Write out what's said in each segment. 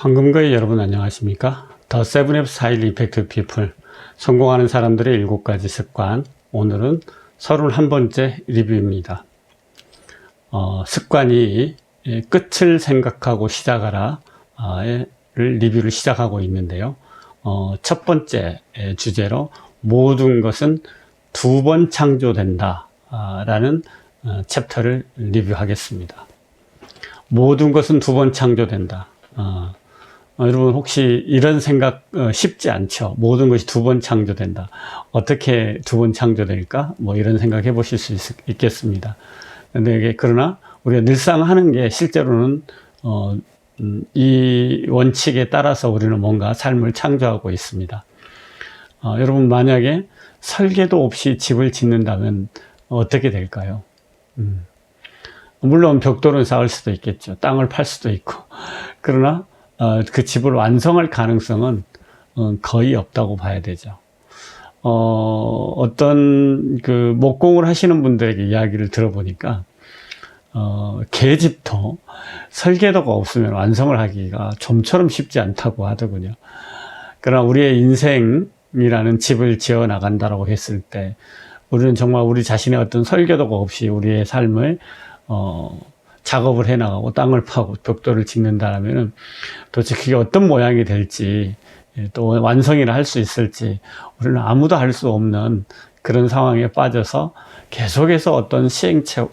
황금거의 여러분 안녕하십니까? 더 세븐 앱스 하이리 이펙티브 피플, 성공하는 사람들의 7가지 습관. 오늘은 31번째 리뷰입니다. 습관이 끝을 생각하고 시작하라 를 리뷰를 시작하고 있는데요. 첫 번째 주제로 모든 것은 2번 창조된다 라는 챕터를 리뷰하겠습니다. 모든 것은 2번 창조된다. 여러분 혹시 이런 생각 쉽지 않죠? 모든 것이 2번 창조된다. 어떻게 2번 창조될까? 뭐 이런 생각 해보실 수 있겠습니다. 그러나 우리가 늘상 하는 게 실제로는 이 원칙에 따라서 우리는 뭔가 삶을 창조하고 있습니다. 여러분 만약에 설계도 없이 집을 짓는다면 어떻게 될까요? 물론 벽돌은 쌓을 수도 있겠죠. 땅을 팔 수도 있고. 그러나 그 집을 완성할 가능성은 거의 없다고 봐야 되죠. 어떤 그 목공을 하시는 분들에게 이야기를 들어보니까 개집도 설계도가 없으면 완성을 하기가 좀처럼 쉽지 않다고 하더군요. 그러나 우리의 인생이라는 집을 지어 나간다라고 했을 때 우리는 정말 우리 자신의 어떤 설계도가 없이 우리의 삶을 작업을 해나가고 땅을 파고 벽돌을 짓는다라면은 도대체 그게 어떤 모양이 될지 또 완성이나 할 수 있을지 우리는 아무도 할 수 없는 그런 상황에 빠져서 계속해서 어떤 시행착오,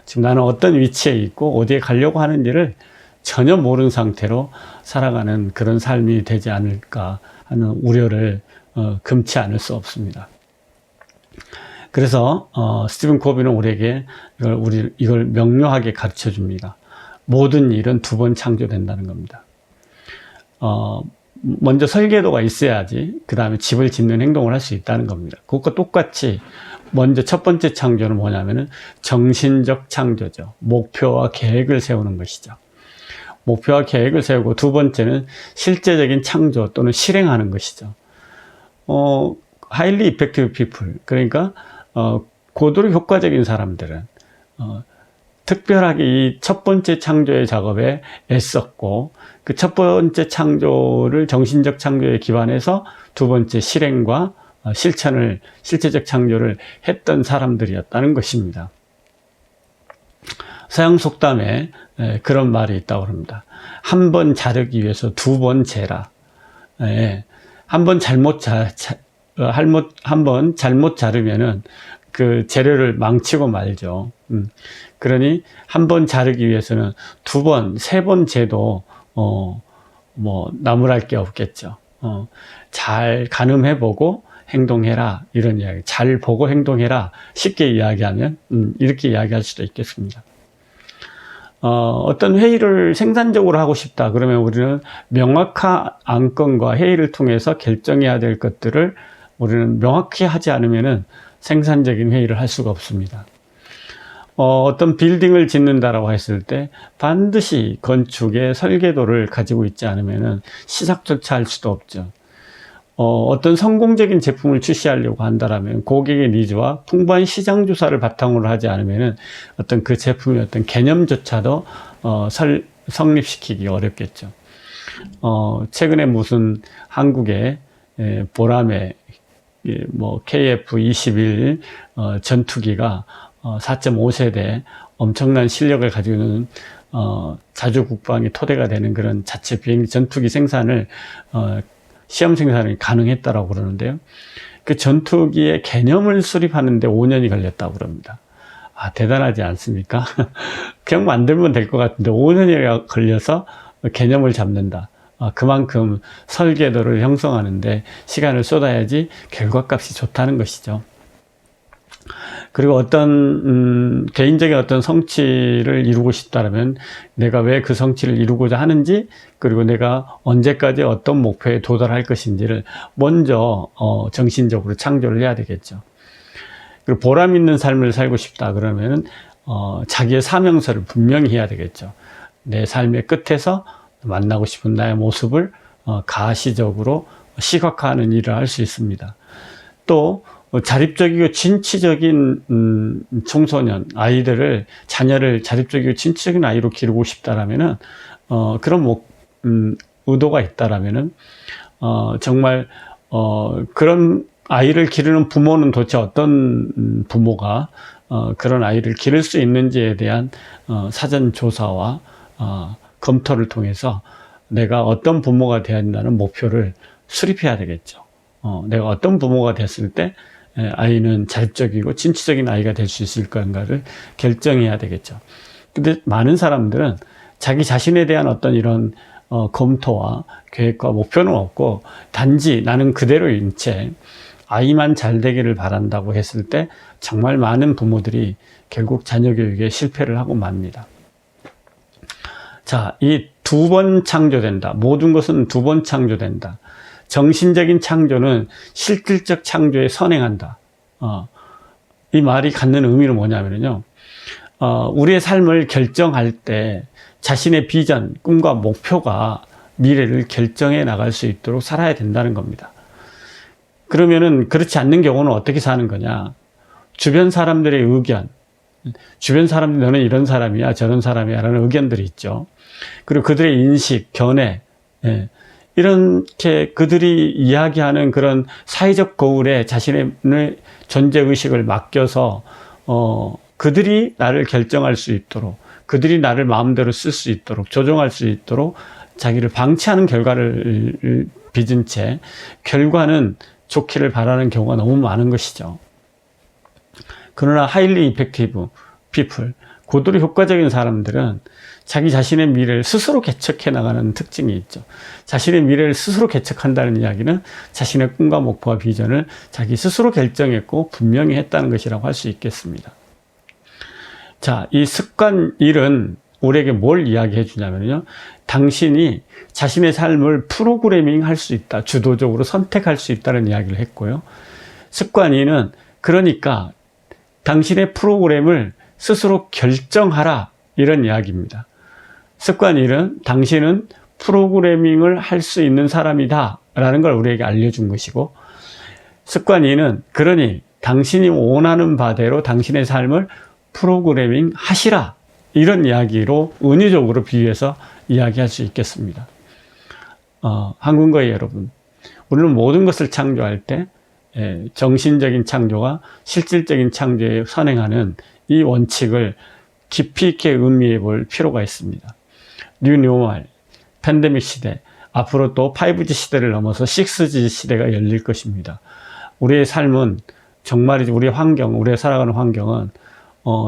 지금 나는 어떤 위치에 있고 어디에 가려고 하는지를 전혀 모르는 상태로 살아가는 그런 삶이 되지 않을까 하는 우려를 금치 않을 수 없습니다. 그래서 스티븐 코비는 우리에게 이걸 명료하게 가르쳐 줍니다. 모든 일은 2번 창조된다는 겁니다. 먼저 설계도가 있어야지 그 다음에 집을 짓는 행동을 할 수 있다는 겁니다. 그것과 똑같이 먼저 첫 번째 창조는 뭐냐면은 정신적 창조죠. 목표와 계획을 세우는 것이죠. 목표와 계획을 세우고 두 번째는 실제적인 창조 또는 실행하는 것이죠. highly effective people, 그러니까 고도로 효과적인 사람들은 특별하게 이 첫 번째 창조의 작업에 애썼고 그 첫 번째 창조를 정신적 창조에 기반해서 두 번째 실행과 실체적 창조를 했던 사람들이었다는 것입니다. 서양 속담에 그런 말이 있다고 합니다. 한 번 자르기 위해서 2번 재라. 한 번 잘못 자르면은 그 재료를 망치고 말죠. 그러니 한 번 자르기 위해서는 2번, 3번 재도 뭐 나무랄 게 없겠죠. 잘 가늠해보고 행동해라 이런 이야기. 잘 보고 행동해라 쉽게 이야기하면 이렇게 이야기할 수도 있겠습니다. 어떤 회의를 생산적으로 하고 싶다 그러면 우리는 명확한 안건과 회의를 통해서 결정해야 될 것들을 우리는 명확히 하지 않으면은 생산적인 회의를 할 수가 없습니다. 어떤 빌딩을 짓는다라고 했을 때 반드시 건축의 설계도를 가지고 있지 않으면은 시작조차 할 수도 없죠. 어떤 성공적인 제품을 출시하려고 한다라면 고객의 니즈와 풍부한 시장 조사를 바탕으로 하지 않으면은 어떤 그 제품의 어떤 개념조차도 성립시키기 어렵겠죠. 최근에 무슨 한국의 보람의 뭐 KF-21 전투기가 4.5세대 엄청난 실력을 가지고 있는 자주 국방이 토대가 되는 그런 자체 비행기 전투기 생산을 시험 생산이 가능했다고 그러는데요. 그 전투기의 개념을 수립하는데 5년이 걸렸다고 그럽니다. 대단하지 않습니까? 그냥 만들면 될 것 같은데 5년이 걸려서 개념을 잡는다. 그만큼 설계도를 형성하는데 시간을 쏟아야지 결과값이 좋다는 것이죠. 그리고 어떤 개인적인 어떤 성취를 이루고 싶다면 내가 왜 그 성취를 이루고자 하는지, 그리고 내가 언제까지 어떤 목표에 도달할 것인지를 먼저 정신적으로 창조를 해야 되겠죠. 그리고 보람 있는 삶을 살고 싶다 그러면은 자기의 사명서를 분명히 해야 되겠죠. 내 삶의 끝에서 만나고 싶은 나의 모습을 가시적으로 시각화하는 일을 할 수 있습니다. 또 자립적이고 진취적인 청소년, 자녀를 자립적이고 진취적인 아이로 기르고 싶다라면은 그런 의도가 있다라면은 정말 그런 아이를 기르는 부모는 도대체 어떤 부모가 그런 아이를 기를 수 있는지에 대한 사전 조사와 검토를 통해서 내가 어떤 부모가 되어야 한다는 목표를 수립해야 되겠죠. 내가 어떤 부모가 됐을 때 아이는 자립적이고 진취적인 아이가 될 수 있을 건가를 결정해야 되겠죠. 근데 많은 사람들은 자기 자신에 대한 어떤 이런 검토와 계획과 목표는 없고 단지 나는 그대로인 채 아이만 잘 되기를 바란다고 했을 때 정말 많은 부모들이 결국 자녀 교육에 실패를 하고 맙니다. 자, 이 두 번 창조된다. 모든 것은 두 번 창조된다. 정신적인 창조는 실질적 창조에 선행한다. 이 말이 갖는 의미는 뭐냐면요. 우리의 삶을 결정할 때 자신의 비전, 꿈과 목표가 미래를 결정해 나갈 수 있도록 살아야 된다는 겁니다. 그러면은 그렇지 않는 경우는 어떻게 사는 거냐? 주변 사람들의 의견, 주변 사람들이 너는 이런 사람이야, 저런 사람이야 라는 의견들이 있죠. 그리고 그들의 인식, 견해, 이렇게 그들이 이야기하는 그런 사회적 거울에 자신의 존재의식을 맡겨서 그들이 나를 결정할 수 있도록, 그들이 나를 마음대로 쓸 수 있도록, 조종할 수 있도록 자기를 방치하는 결과를 빚은 채 결과는 좋기를 바라는 경우가 너무 많은 것이죠. 그러나 highly effective people, 고도로 효과적인 사람들은 자기 자신의 미래를 스스로 개척해 나가는 특징이 있죠. 자신의 미래를 스스로 개척한다는 이야기는 자신의 꿈과 목표와 비전을 자기 스스로 결정했고 분명히 했다는 것이라고 할 수 있겠습니다. 자, 이 습관 1은 우리에게 뭘 이야기해 주냐면요. 당신이 자신의 삶을 프로그래밍 할 수 있다. 주도적으로 선택할 수 있다는 이야기를 했고요. 습관 2는 그러니까 당신의 프로그램을 스스로 결정하라. 이런 이야기입니다. 습관 1은 당신은 프로그래밍을 할 수 있는 사람이다. 라는 걸 우리에게 알려준 것이고, 습관 2는 그러니 당신이 원하는 바대로 당신의 삶을 프로그래밍 하시라. 이런 이야기로 은유적으로 비유해서 이야기할 수 있겠습니다. 한국어의 여러분, 우리는 모든 것을 창조할 때 정신적인 창조가 실질적인 창조에 선행하는 이 원칙을 깊이 있게 의미해 볼 필요가 있습니다. 뉴 노멀, 팬데믹 시대, 앞으로 또 5G 시대를 넘어서 6G 시대가 열릴 것입니다. 우리의 삶은 정말이지 우리의 환경, 우리가 살아가는 환경은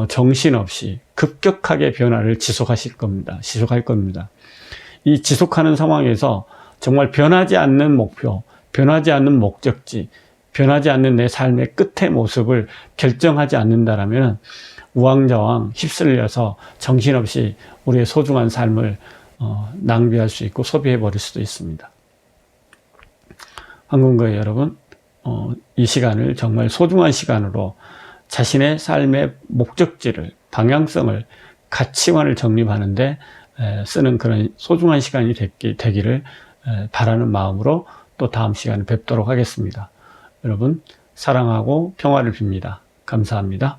정신없이 급격하게 변화를 지속할 겁니다. 이 지속하는 상황에서 정말 변하지 않는 목표, 변하지 않는 목적지, 변하지 않는 내 삶의 끝의 모습을 결정하지 않는다라면 우왕좌왕 휩쓸려서 정신없이 우리의 소중한 삶을 낭비할 수 있고 소비해버릴 수도 있습니다. 한국어의 여러분, 이 시간을 정말 소중한 시간으로 자신의 삶의 목적지를, 방향성을, 가치관을 정립하는 데 쓰는 그런 소중한 시간이 되기를 바라는 마음으로 또 다음 시간에 뵙도록 하겠습니다. 여러분, 사랑하고 평화를 빕니다. 감사합니다.